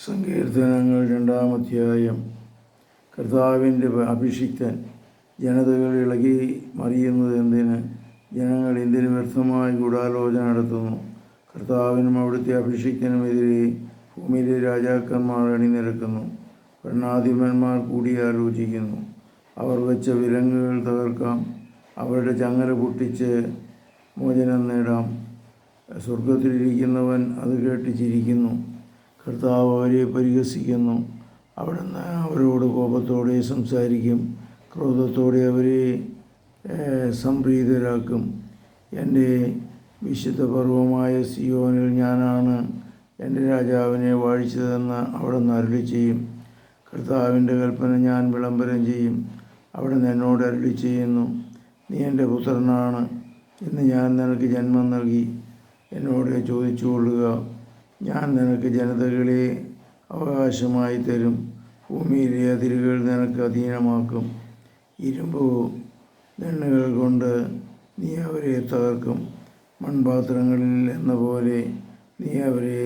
സങ്കീർത്തനങ്ങൾ 2-ാം അധ്യായം. കർത്താവിൻ്റെ അഭിഷിക്തൻ. ജനതകൾ ഇളകി മറിയുന്നത് എന്തിന്? ജനങ്ങൾ എന്തിനു വ്യർത്ഥമായി ഗൂഢാലോചന നടത്തുന്നു? കർത്താവിനും അവിടുത്തെ അഭിഷിക്തനുമെതിരെ ഭൂമിയിലെ രാജാക്കന്മാർ അണിനിരക്കുന്നു. ഭരണാധിപന്മാർ കൂടിയാലോചിക്കുന്നു. അവർ വെച്ച വിലങ്ങുകൾ തകർക്കാം, അവരുടെ ചങ്ങല പൊട്ടിച്ച് മോചനം നേടാം. സ്വർഗത്തിലിരിക്കുന്നവൻ അത് കേട്ട് ചിരിക്കുന്നു. കർത്താവ് അവരെ പരിഹസിക്കുന്നു. അവിടുന്ന് അവരോട് കോപത്തോടെ സംസാരിക്കും, ക്രോധത്തോടെ അവരെ സംപ്രീതരാക്കും. എൻ്റെ വിശുദ്ധ പർവ്വതമായ സിയോനിൽ ഞാനാണ് എൻ്റെ രാജാവിനെ വാഴിച്ചതെന്ന് അവിടുന്ന് അരുളി ചെയ്യും. കർത്താവിൻ്റെ കൽപ്പന ഞാൻ വിളംബരം ചെയ്യും. അവിടുന്ന് എന്നോട് അരുളി ചെയ്യുന്നു, നീ എൻ്റെ പുത്രനാണ്, ഇന്ന് ഞാൻ നിനക്ക് ജന്മം നൽകി. എന്നോട് ചോദിച്ചുകൊള്ളുക, ഞാൻ നിനക്ക് ജനതകളെ അവകാശമായി തരും. ഭൂമിയിലെ അതിരുകൾ നിനക്ക് അധീനമാക്കും. ഇരുമ്പ് ദണ്ഡുകൾ കൊണ്ട് നീ അവരെ തകർക്കും. മൺപാത്രങ്ങളിൽ എന്ന പോലെ നീ അവരെ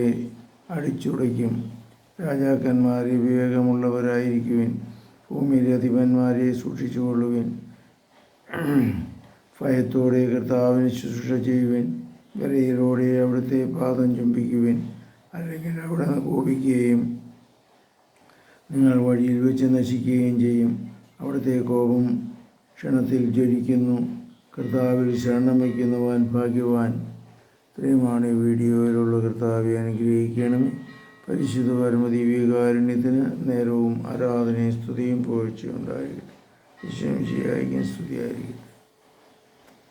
അടിച്ചുടയ്ക്കും. രാജാക്കന്മാരെ വിവേകമുള്ളവരായിരിക്കുവിൻ, ഭൂമിയിലെ അധിപന്മാരെ സൂക്ഷിച്ചുകൊള്ളുവിൻ. ഭയത്തോടെ കർത്താവിന് ശുശ്രൂഷ ചെയ്യുവിൻ, വിറയലോടെ അവിടുത്തെ പാദം ചുംബിക്കുവിൻ. അല്ലെങ്കിൽ അവിടുന്ന് കോപിക്കുകയും നിങ്ങൾ വഴിയിൽ വെച്ച് നശിക്കുകയും ചെയ്യും. അവിടുത്തെ കോപം ക്ഷണത്തിൽ ജ്വലിക്കുന്നു. കർത്താവിൽ ശരണം വയ്ക്കുന്നവൻ ഭാഗ്യവാൻ. ഇത്രയുമാണ് ഈ വീഡിയോയിലുള്ള. കർത്താവെ അനുഗ്രഹിക്കണമേ. പരിശുദ്ധ പരമദിവ്യകാരുണ്യത്തിന് നേരവും ആരാധനയും സ്തുതിയും പുകഴ്ചയും ഉണ്ടായിരിക്കട്ടെ. ഈശോ മിശിഹായ്ക്ക് സ്തുതിയായിരിക്കട്ടെ.